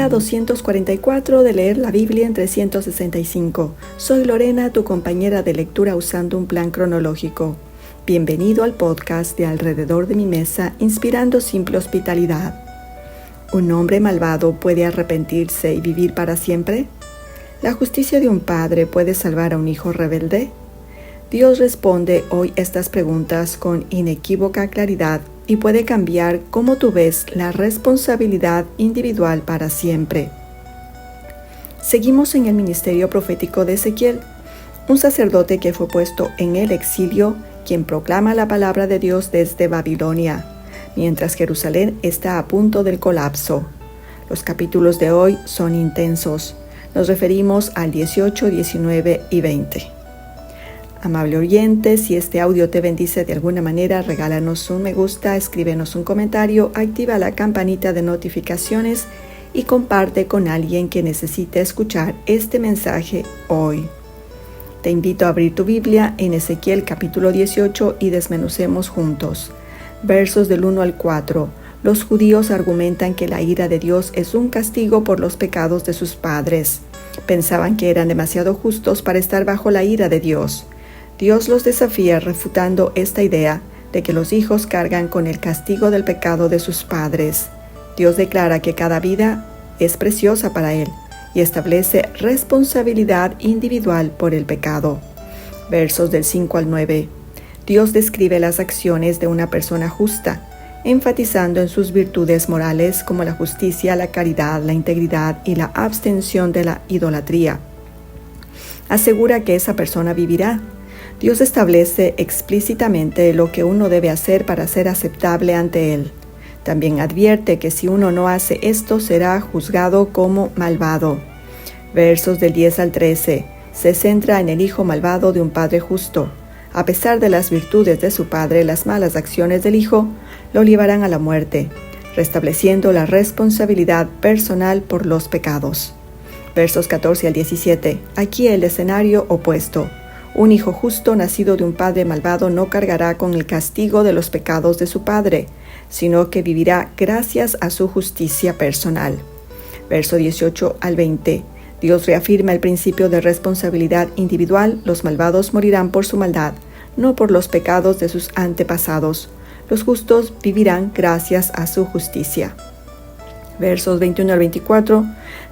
Día 244 de leer la Biblia en 365. Soy Lorena, tu compañera de lectura usando un plan cronológico. Bienvenido al podcast de Alrededor de mi Mesa, inspirando simple hospitalidad. ¿Un hombre malvado puede arrepentirse y vivir para siempre? ¿La justicia de un padre puede salvar a un hijo rebelde? Dios responde hoy estas preguntas con inequívoca claridad y puede cambiar cómo tú ves la responsabilidad individual para siempre. Seguimos en el ministerio profético de Ezequiel, un sacerdote que fue puesto en el exilio, quien proclama la palabra de Dios desde Babilonia, mientras Jerusalén está a punto del colapso. Los capítulos de hoy son intensos. Nos referimos al 18, 19 y 20. Amable oyente, si este audio te bendice de alguna manera, regálanos un me gusta, escríbenos un comentario, activa la campanita de notificaciones y comparte con alguien que necesite escuchar este mensaje hoy. Te invito a abrir tu Biblia en Ezequiel capítulo 18 y desmenucemos juntos. Versos del 1 al 4. Los judíos argumentan que la ira de Dios es un castigo por los pecados de sus padres. Pensaban que eran demasiado justos para estar bajo la ira de Dios. Dios los desafía refutando esta idea de que los hijos cargan con el castigo del pecado de sus padres. Dios declara que cada vida es preciosa para Él y establece responsabilidad individual por el pecado. Versos del 5 al 9. Dios describe las acciones de una persona justa, enfatizando en sus virtudes morales como la justicia, la caridad, la integridad y la abstención de la idolatría. Asegura que esa persona vivirá. Dios establece explícitamente lo que uno debe hacer para ser aceptable ante Él. También advierte que si uno no hace esto será juzgado como malvado. Versos del 10 al 13. Se centra en el hijo malvado de un padre justo. A pesar de las virtudes de su padre, las malas acciones del hijo lo llevarán a la muerte, restableciendo la responsabilidad personal por los pecados. Versos 14 al 17. Aquí el escenario opuesto. Un hijo justo nacido de un padre malvado no cargará con el castigo de los pecados de su padre, sino que vivirá gracias a su justicia personal. Verso 18 al 20. Dios reafirma el principio de responsabilidad individual. Los malvados morirán por su maldad, no por los pecados de sus antepasados. Los justos vivirán gracias a su justicia. Versos 21 al 24.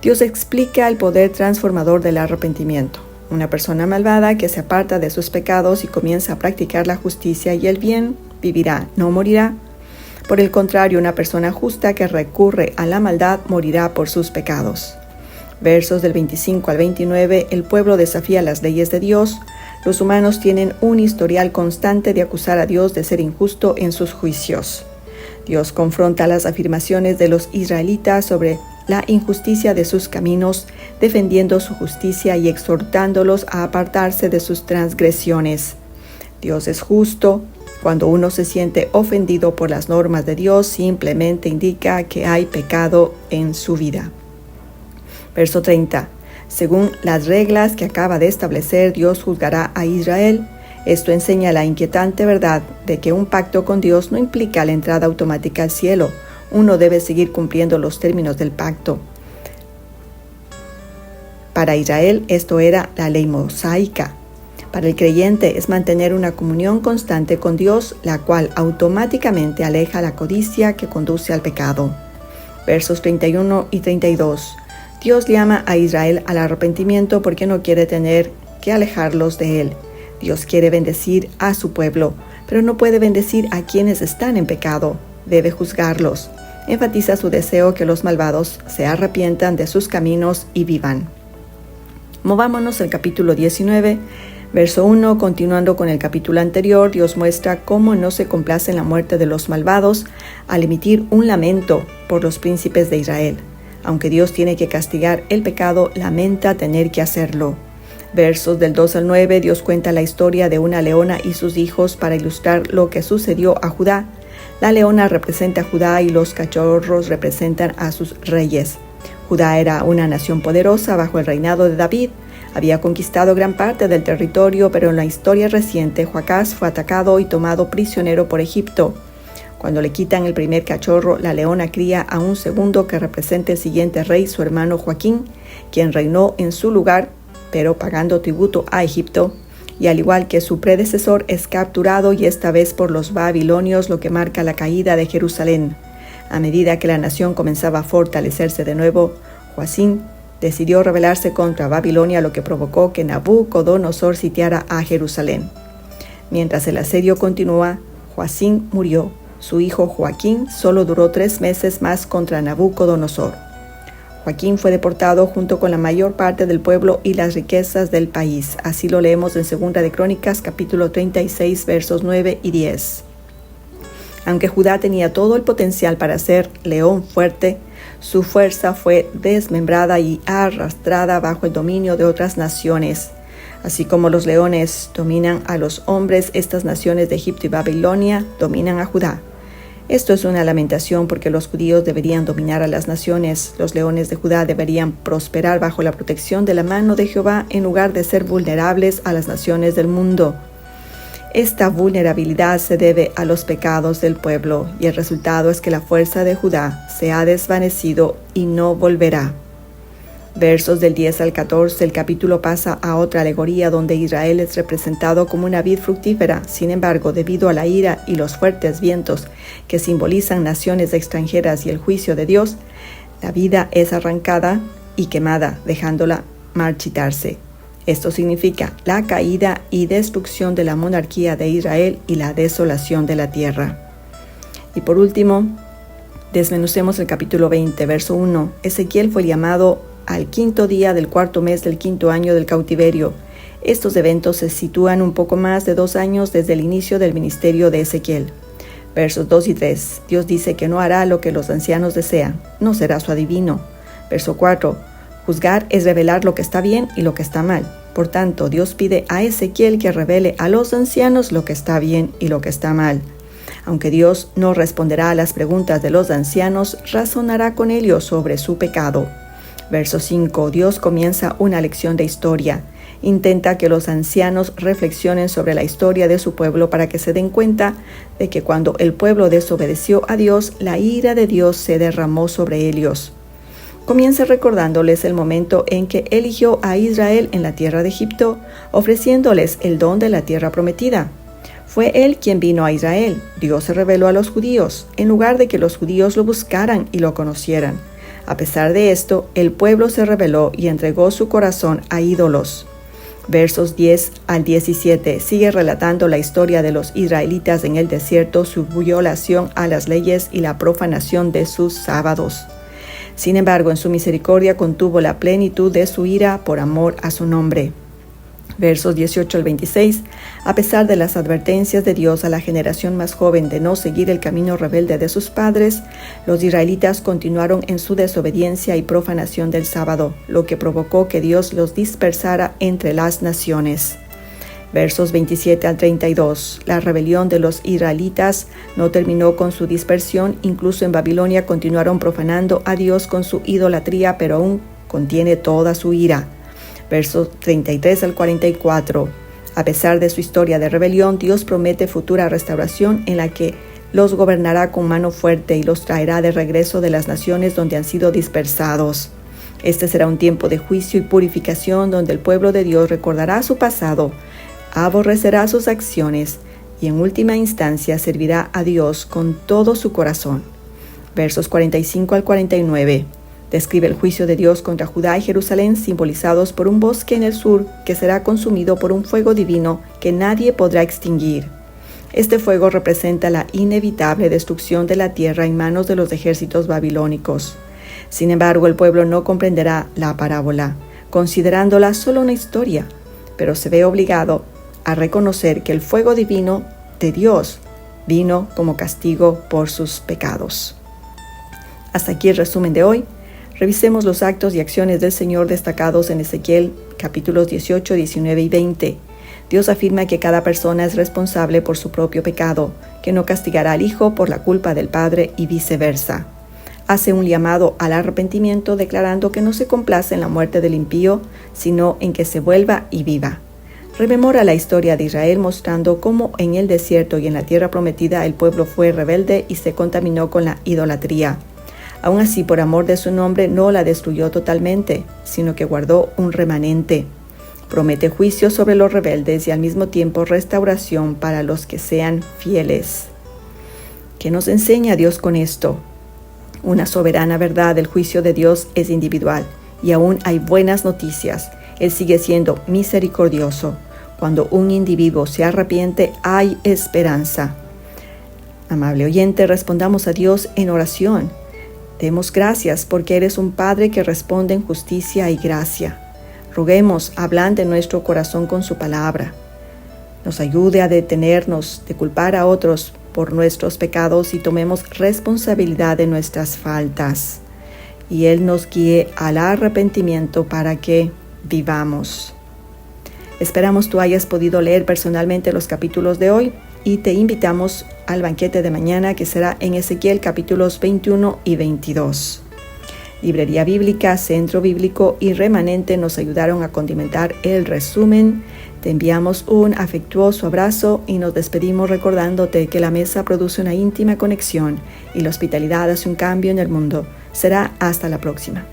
Dios explica el poder transformador del arrepentimiento. Una persona malvada que se aparta de sus pecados y comienza a practicar la justicia y el bien, vivirá, no morirá. Por el contrario, una persona justa que recurre a la maldad morirá por sus pecados. Versos del 25 al 29, el pueblo desafía las leyes de Dios. Los humanos tienen un historial constante de acusar a Dios de ser injusto en sus juicios. Dios confronta las afirmaciones de los israelitas sobre la injusticia de sus caminos, defendiendo su justicia y exhortándolos a apartarse de sus transgresiones. Dios es justo. Cuando uno se siente ofendido por las normas de Dios, simplemente indica que hay pecado en su vida. Verso 30. Según las reglas que acaba de establecer, Dios juzgará a Israel. Esto enseña la inquietante verdad de que un pacto con Dios no implica la entrada automática al cielo. Uno debe seguir cumpliendo los términos del pacto. Para Israel esto era la ley mosaica. Para el creyente es mantener una comunión constante con Dios, la cual automáticamente aleja la codicia que conduce al pecado. Versos 31 y 32. Dios llama a Israel al arrepentimiento porque no quiere tener que alejarlos de Él. Dios quiere bendecir a su pueblo, pero no puede bendecir a quienes están en pecado. Debe juzgarlos. Enfatiza su deseo que los malvados se arrepientan de sus caminos y vivan. Movámonos al capítulo 19, verso 1. Continuando con el capítulo anterior, Dios muestra cómo no se complace en la muerte de los malvados al emitir un lamento por los príncipes de Israel. Aunque Dios tiene que castigar el pecado, lamenta tener que hacerlo. Versos del 2 al 9, Dios cuenta la historia de una leona y sus hijos para ilustrar lo que sucedió a Judá. La leona representa a Judá y los cachorros representan a sus reyes. Judá era una nación poderosa bajo el reinado de David. Había conquistado gran parte del territorio, pero en la historia reciente, Joacás fue atacado y tomado prisionero por Egipto. Cuando le quitan el primer cachorro, la leona cría a un segundo que representa el siguiente rey, su hermano Joaquín, quien reinó en su lugar, pero pagando tributo a Egipto, y al igual que su predecesor es capturado y esta vez por los babilonios, lo que marca la caída de Jerusalén. A medida que la nación comenzaba a fortalecerse de nuevo, Joacim decidió rebelarse contra Babilonia, lo que provocó que Nabucodonosor sitiara a Jerusalén. Mientras el asedio continúa, Joacim murió. Su hijo Joaquín solo duró 3 meses más contra Nabucodonosor. Joaquín fue deportado junto con la mayor parte del pueblo y las riquezas del país. Así lo leemos en 2 de Crónicas, capítulo 36, versos 9 y 10. Aunque Judá tenía todo el potencial para ser león fuerte, su fuerza fue desmembrada y arrastrada bajo el dominio de otras naciones. Así como los leones dominan a los hombres, estas naciones de Egipto y Babilonia dominan a Judá. Esto es una lamentación porque los judíos deberían dominar a las naciones. Los leones de Judá deberían prosperar bajo la protección de la mano de Jehová en lugar de ser vulnerables a las naciones del mundo. Esta vulnerabilidad se debe a los pecados del pueblo y el resultado es que la fuerza de Judá se ha desvanecido y no volverá. Versos del 10 al 14, el capítulo pasa a otra alegoría donde Israel es representado como una vid fructífera. Sin embargo, debido a la ira y los fuertes vientos que simbolizan naciones extranjeras y el juicio de Dios, la vida es arrancada y quemada, dejándola marchitarse. Esto significa la caída y destrucción de la monarquía de Israel y la desolación de la tierra. Y por último, desmenucemos el capítulo 20, verso 1. Ezequiel fue llamado al 5º día del 4º mes del 5º año del cautiverio. Estos eventos se sitúan un poco más de 2 años desde el inicio del ministerio de Ezequiel. Versos 2 y 3. Dios dice que no hará lo que los ancianos desean, no será su adivino. Verso 4. Juzgar es revelar lo que está bien y lo que está mal. Por tanto, Dios pide a Ezequiel que revele a los ancianos lo que está bien y lo que está mal. Aunque Dios no responderá a las preguntas de los ancianos, razonará con ellos sobre su pecado. Verso 5. Dios comienza una lección de historia. Intenta que los ancianos reflexionen sobre la historia de su pueblo para que se den cuenta de que cuando el pueblo desobedeció a Dios, la ira de Dios se derramó sobre ellos. Comienza recordándoles el momento en que eligió a Israel en la tierra de Egipto, ofreciéndoles el don de la tierra prometida. Fue Él quien vino a Israel. Dios se reveló a los judíos, en lugar de que los judíos lo buscaran y lo conocieran. A pesar de esto, el pueblo se rebeló y entregó su corazón a ídolos. Versos 10 al 17 sigue relatando la historia de los israelitas en el desierto, su violación a las leyes y la profanación de sus sábados. Sin embargo, en su misericordia contuvo la plenitud de su ira por amor a su nombre. Versos 18 al 26, a pesar de las advertencias de Dios a la generación más joven de no seguir el camino rebelde de sus padres, los israelitas continuaron en su desobediencia y profanación del sábado, lo que provocó que Dios los dispersara entre las naciones. Versos 27 al 32, la rebelión de los israelitas no terminó con su dispersión, incluso en Babilonia continuaron profanando a Dios con su idolatría, pero aún contiene toda su ira. Versos 33 al 44. A pesar de su historia de rebelión, Dios promete futura restauración en la que los gobernará con mano fuerte y los traerá de regreso de las naciones donde han sido dispersados. Este será un tiempo de juicio y purificación donde el pueblo de Dios recordará su pasado, aborrecerá sus acciones y en última instancia servirá a Dios con todo su corazón. Versos 45 al 49. Describe el juicio de Dios contra Judá y Jerusalén, simbolizados por un bosque en el sur que será consumido por un fuego divino que nadie podrá extinguir. Este fuego representa la inevitable destrucción de la tierra en manos de los ejércitos babilónicos. Sin embargo, el pueblo no comprenderá la parábola, considerándola solo una historia, pero se ve obligado a reconocer que el fuego divino de Dios vino como castigo por sus pecados. Hasta aquí el resumen de hoy. Revisemos los actos y acciones del Señor destacados en Ezequiel, capítulos 18, 19 y 20. Dios afirma que cada persona es responsable por su propio pecado, que no castigará al hijo por la culpa del padre y viceversa. Hace un llamado al arrepentimiento, declarando que no se complace en la muerte del impío, sino en que se vuelva y viva. Rememora la historia de Israel mostrando cómo en el desierto y en la tierra prometida el pueblo fue rebelde y se contaminó con la idolatría. Aún así, por amor de su nombre, no la destruyó totalmente, sino que guardó un remanente. Promete juicio sobre los rebeldes y al mismo tiempo restauración para los que sean fieles. ¿Qué nos enseña Dios con esto? Una soberana verdad del juicio de Dios es individual y aún hay buenas noticias. Él sigue siendo misericordioso. Cuando un individuo se arrepiente, hay esperanza. Amable oyente, respondamos a Dios en oración. Demos gracias porque eres un Padre que responde en justicia y gracia. Roguemos, ablande nuestro corazón con su palabra. Nos ayude a detenernos de culpar a otros por nuestros pecados y tomemos responsabilidad de nuestras faltas. Y Él nos guíe al arrepentimiento para que vivamos. Esperamos tú hayas podido leer personalmente los capítulos de hoy y te invitamos al banquete de mañana que será en Ezequiel capítulos 21 y 22. Librería Bíblica, Centro Bíblico y Remanente nos ayudaron a condimentar el resumen. Te enviamos un afectuoso abrazo y nos despedimos recordándote que la mesa produce una íntima conexión y la hospitalidad hace un cambio en el mundo. Será hasta la próxima.